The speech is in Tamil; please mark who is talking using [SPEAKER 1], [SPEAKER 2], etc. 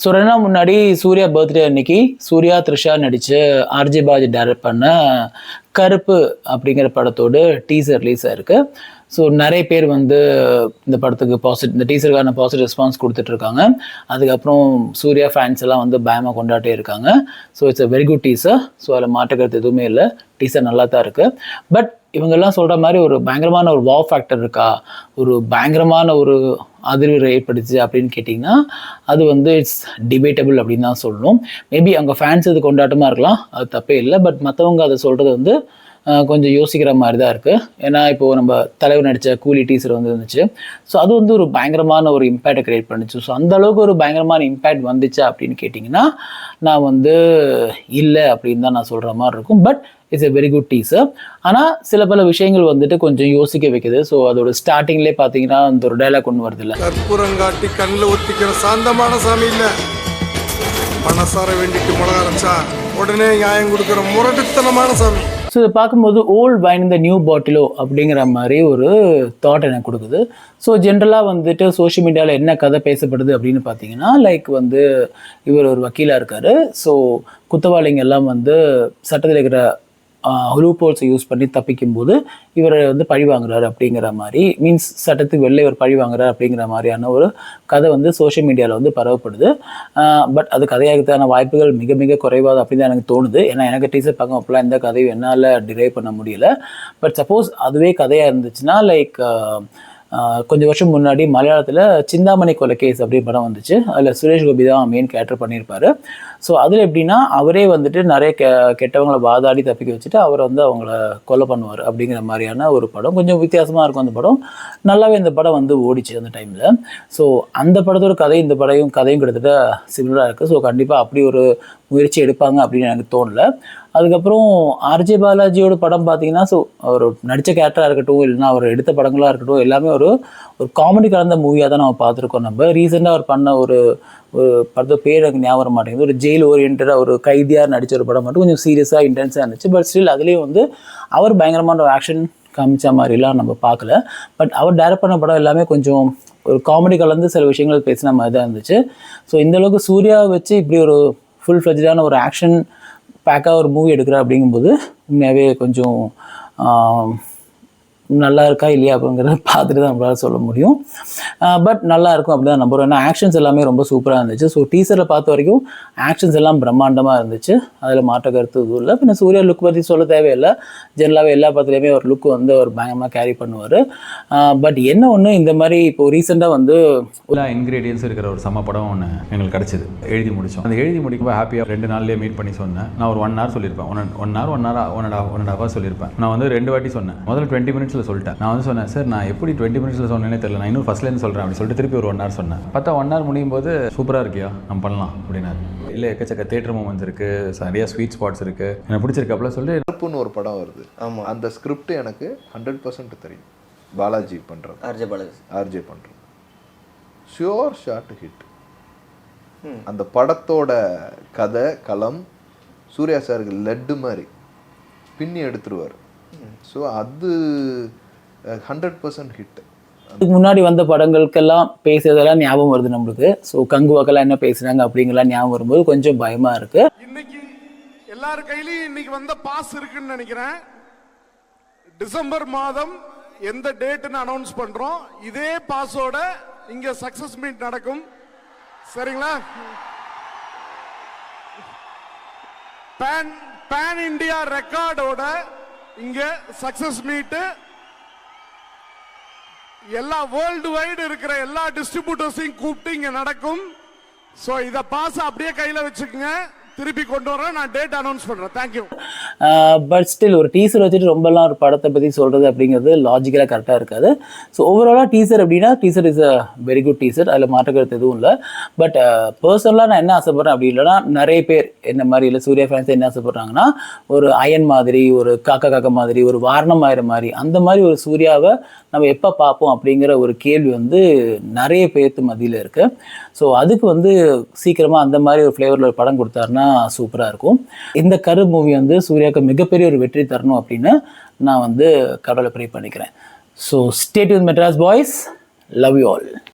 [SPEAKER 1] ஸோ 2 நாள் முன்னாடி சூர்யா பர்த்டே அன்னைக்கு சூர்யா த்ரிஷா நடித்து ஆர்ஜே பாலாஜி டைரக்ட் பண்ண கருப்பு அப்படிங்கிற படத்தோட டீசர் ரிலீஸ் ஆயிருக்கு. ஸோ நிறைய பேர் வந்து இந்த படத்துக்கு இந்த டீசருக்கான பாசிட்டிவ் ரெஸ்பான்ஸ் கொடுத்துட்ருக்காங்க. அதுக்கப்புறம் சூர்யா ஃபேன்ஸ் எல்லாம் வந்து பயமாக கொண்டாட்டே இருக்காங்க. So it's a very good teaser. So அதில் மாற்றுக்கிறது எதுவுமே இல்லை, டீசர் நல்லா தான் இருக்குது. பட் இவங்கெல்லாம் சொல்கிற மாதிரி ஒரு பயங்கரமான ஒரு வாவ் ஃபேக்டர் இருக்கா, ஒரு பயங்கரமான ஒரு அதிர்வு ஏற்படுச்சு அப்படின்னு கேட்டிங்கன்னா அது வந்து இட்ஸ் டிபேட்டபிள் அப்படின்னு தான் சொல்லணும். மேபி அவங்க ஃபேன்ஸ் இது கொண்டாட்டமாக இருக்கலாம், அது தப்பே இல்லை. பட் மற்றவங்க அதை சொல்கிறது வந்து கொஞ்சம் யோசிக்கிற மாதிரி தான் இருக்குது. ஏன்னா இப்போது நம்ம தலைவர் நடித்த கூலி டீசர் வந்து இருந்துச்சு. ஸோ அது வந்து ஒரு பயங்கரமான ஒரு இம்பேக்டை க்ரியேட் பண்ணிச்சு. ஸோ அந்தளவுக்கு ஒரு பயங்கரமான இம்பேக்ட் வந்துச்சா அப்படின்னு கேட்டிங்கன்னா நான் வந்து இல்லை அப்படின்னு தான் நான் சொல்கிற மாதிரி இருக்கும். But it's a very good teaser. ஆனால் சில பல விஷயங்கள் வந்துட்டு கொஞ்சம் யோசிக்க வைக்குது. ஸோ அதோட ஸ்டார்டிங்லேயே பார்த்தீங்கன்னா அந்த ஒரு டைலாக் ஒன்று வருது இல்லை,
[SPEAKER 2] கற்பூரங்காட்டி கண்ணில் ஒத்திக்கிற சாந்தமான சாமி இல்லை, மனசார வேண்டிட்டு மிளகா அரைச்சா உடனே நியாயம் கொடுக்குற முரட்டுத்தனமான சாமி.
[SPEAKER 1] ஸோ இதை பார்க்கும்போது ஓல்ட் வைன் இந்த நியூ பாட்டிலோ அப்படிங்கிற மாதிரி ஒரு தாட் எனக்கு கொடுக்குது. ஸோ ஜென்ரலாக வந்துட்டு சோஷியல் மீடியாவில் என்ன கதை பேசப்படுது அப்படின்னு பார்த்தீங்கன்னா லைக் வந்து இவர் ஒரு வக்கீலாக இருக்கார். ஸோ குற்றவாளிங்க எல்லாம் வந்து சட்டத்தில் இருக்கிற லூப்ஹோல்ஸை யூஸ் பண்ணி தப்பிக்கும்போது இவரை வந்து பழி வாங்குறாரு அப்படிங்கிற மாதிரி, மீன்ஸ் சட்டத்துக்கு வெளில இவர் பழி வாங்குறாரு அப்படிங்கிற மாதிரியான ஒரு கதை வந்து சோஷியல் மீடியாவில் வந்து பரவப்படுது. பட் அது கதையாகிறதுக்கான வாய்ப்புகள் மிக மிக குறைவாது அப்படின்னு தான் எனக்கு தோணுது. ஏன்னா எனக்கு டீச்சர் பார்க்க அப்போலாம் எந்த கதையும் என்னால் டிரைவ் பண்ண முடியல. பட் சப்போஸ் அதுவே கதையாக இருந்துச்சுன்னா லைக் கொஞ்சம் வருஷம் முன்னாடி மலையாளத்தில் சிந்தாமணி கொலை கேஸ் அப்படி படம் வந்துச்சு. அதில் சுரேஷ் கோபி தான் மெயின் கேரக்டர் பண்ணியிருப்பார். ஸோ அதில் எப்படின்னா அவரே வந்துட்டு நிறைய கெட்டவங்களை வாதாடி தப்பிக்க வச்சுட்டு அவரை வந்து அவங்கள கொலை பண்ணுவார் அப்படிங்கிற மாதிரியான ஒரு படம். கொஞ்சம் வித்தியாசமாக இருக்கும் அந்த படம். நல்லாவே இந்த படம் வந்து ஓடிச்சு அந்த டைமில். ஸோ அந்த படத்தோட கதை இந்த கதையும் கிட்டத்தட்ட சிமிலராக இருக்குது. ஸோ கண்டிப்பாக அப்படி ஒரு முயற்சி எடுப்பாங்க அப்படின்னு எனக்கு தோணலை. அதுக்கப்புறம் ஆர்ஜே பாலாஜியோட படம் பார்த்தீங்கன்னா ஸோ அவர் நடித்த கேரக்டராக இருக்கட்டும், இல்லைன்னா அவர் எடுத்த படங்களாக இருக்கட்டும், எல்லாமே ஒரு காமெடி கலந்த மூவியாக தான் நம்ம பார்த்துருக்கோம். நம்ம ரீசெண்டாக அவர் பண்ண ஒரு படத்தோட பேர் எனக்கு ஞாபகம் மாட்டேங்குது. ஒரு ஜெயில் ஓரியன்டாக ஒரு கைதியாக நடித்த ஒரு படம் மட்டும் கொஞ்சம் சீரியஸாக இன்டென்ஸாக இருந்துச்சு. பட் ஸ்டில் அதுலேயும் வந்து அவர் பயங்கரமான ஒரு ஆக்ஷன் காமிச்ச மாதிரிலாம் நம்ம பார்க்கல. பட் அவர் டைரக்ட் பண்ண படம் எல்லாமே கொஞ்சம் ஒரு காமெடி கலந்து சில விஷயங்கள் பேசின மாதிரி தான் இருந்துச்சு. ஸோ இந்தளவுக்கு சூர்யாவை வச்சு இப்படி ஒரு ஃபுல் ஃப்ளெஜ்டான ஒரு ஆக்ஷன் பேக்காக ஒரு மூவி எடுக்கிறா அப்படிங்கும்போது உண்மையாகவே கொஞ்சம் நல்லா இருக்கா இல்லையா அப்படிங்கிறத பார்த்துட்டு தான் நம்மளால் சொல்ல முடியும். பட் நல்லா இருக்கும் அப்படி தான் நம்புகிறோம். ஏன்னா ஆக்ஷன்ஸ் எல்லாமே ரொம்ப சூப்பராக இருந்துச்சு. ஸோ டீசரில் பார்த்த வரைக்கும் ஆக்ஷன்ஸ் எல்லாம் பிரம்மாண்டமாக இருந்துச்சு, அதில் மாற்ற கருத்து இதுவும் இல்லை. பின்ன சூர்யா லுக் பற்றி சொல்ல தேவையில்லை. ஜென்ரலாகவே எல்லா படத்துலையுமே ஒரு லுக் வந்து அவர் பயங்கரமாக கேரி பண்ணுவார். பட் என்ன ஒன்று இந்த மாதிரி இப்போது ரீசெண்டாக வந்து
[SPEAKER 3] எல்லா இன்க்ரீடியன்ஸ் இருக்கிற ஒரு சம படம் ஒன்று எங்களுக்கு கிடச்சிது. எழுதி முடித்தோம். அந்த எழுதி முடிக்கும்போது ஹாப்பியாக 2 நாள்லேயே மீட் பண்ணி சொன்னேன். நான் ஒரு 1 hour சொல்லியிருப்பேன், 1 hour சொல்லியிருப்பேன். நான் வந்து 2 வாட்டி சொன்னேன். முதல்ல 20 minutes சொல்லிட்டேன். நான் வந்து சொன்னேன், சார் நான் எப்படி 20 minutes சொன்னேனே தெரியல, நான் இன்னும் ஃபர்ஸ்ட்லேருந்து சொல்கிறேன் அப்படின்னு சொல்லிட்டு திருப்பி ஒரு 1 hour சொன்னேன். பார்த்தா 1 hour முடியும் போது சூப்பராக இருக்கியா, நம்ம பண்ணலாம் அப்படின்னாரு. இல்லை எக்கச்சக்க தேட்டர் மூமெண்ட்ஸ் இருக்குது, நிறைய ஸ்வீட் ஸ்பாட்ஸ் இருக்குது, எனக்கு பிடிச்சிருக்காப்புல சொல்லி
[SPEAKER 4] கருப்புன்னு ஒரு படம் வருது. ஆமாம், அந்த ஸ்கிரிப்ட் எனக்கு 100% தெரியும். பாலாஜி பண்ணுறது, ஆர்ஜே பண்ணுறது ஷியோர் ஷாட் ஹிட். அந்த படத்தோட கதை களம் சூர்யா சாருக்கு லட்டு மாதிரி பின்னி எடுத்துருவார். ஸோ அது 100% ஹிட்.
[SPEAKER 1] இதுக்கு முன்னாடி வந்த படங்களுக்கெல்லாம் பேசுறதெல்லாம் ஞாபகம் வருது நம்மளுக்கு. ஸோ கங்குவாக்கெல்லாம் என்ன பேசுறாங்க அப்படிங்கலாம் ஞாபகம் வரும்போது கொஞ்சம் பயமா இருக்கு.
[SPEAKER 2] இன்னைக்கு எல்லார் கையிலையும் இன்னைக்கு வந்த பாஸ் இருக்குன்னு நினைக்கிறேன். டிசம்பர் மாதம் எந்த டேட்னு அனௌன்ஸ் பண்றோம். இதே பாஸோட இங்க சக்சஸ் மீட் நடக்கும். சரிங்களா? பேன் இந்தியா ரெக்கார்டோட இங்க சக்சஸ் மீட் எல்லா வேர்ல்டு வைடு இருக்கிற எல்லா டிஸ்ட்ரிபியூட்டர்ஸையும் கூப்பிட்டு இங்க நடக்கும். ஸோ இதை பாஸ் அப்படியே கையில் வச்சுக்கோங்க. திருப்பி கொண்டு வரேன், நான் டேட் அனௌன்ஸ் பண்ணுறேன். தேங்க்யூ.
[SPEAKER 1] பட் ஸ்டில் ஒரு டீசர் வச்சுட்டு ரொம்பலாம் ஒரு படத்தை பற்றி சொல்கிறது அப்படிங்கிறது லாஜிக்கலாக கரெக்டாக இருக்காது. ஸோ ஓவராலாக டீசர் அப்படின்னா teaser is a very good teaser, அதில் மாற்றக்கிறது எதுவும் இல்லை. பட் பர்சனலாக நான் என்ன ஆசைப்பட்றேன் அப்படி இல்லைனா நிறைய பேர் என்ன மாதிரி இல்லை சூர்யா ஃபேன்ஸ் என்ன ஆசைப்பட்றாங்கன்னா ஒரு அயன் மாதிரி, ஒரு காக்கா மாதிரி, ஒரு வாரணம் ஆயிர மாதிரி, அந்த மாதிரி ஒரு சூர்யாவை நம்ம எப்போ பார்ப்போம் அப்படிங்கிற ஒரு கேள்வி வந்து நிறைய பேர்த்து மத்தியில் இருக்குது. ஸோ அதுக்கு வந்து சீக்கிரமாக அந்த மாதிரி ஒரு ஃப்ளேவரில் ஒரு படம் கொடுத்தாருன்னா சூப்பராக இருக்கும். இந்த கரு மூவி வந்து சூர்யாவுக்கு மிகப்பெரிய ஒரு வெற்றி தரணும் அப்படின்னு நான் வந்து கடவுளை ப்ரே பண்ணிக்கிறேன். So stay tune Madras boys, love you all.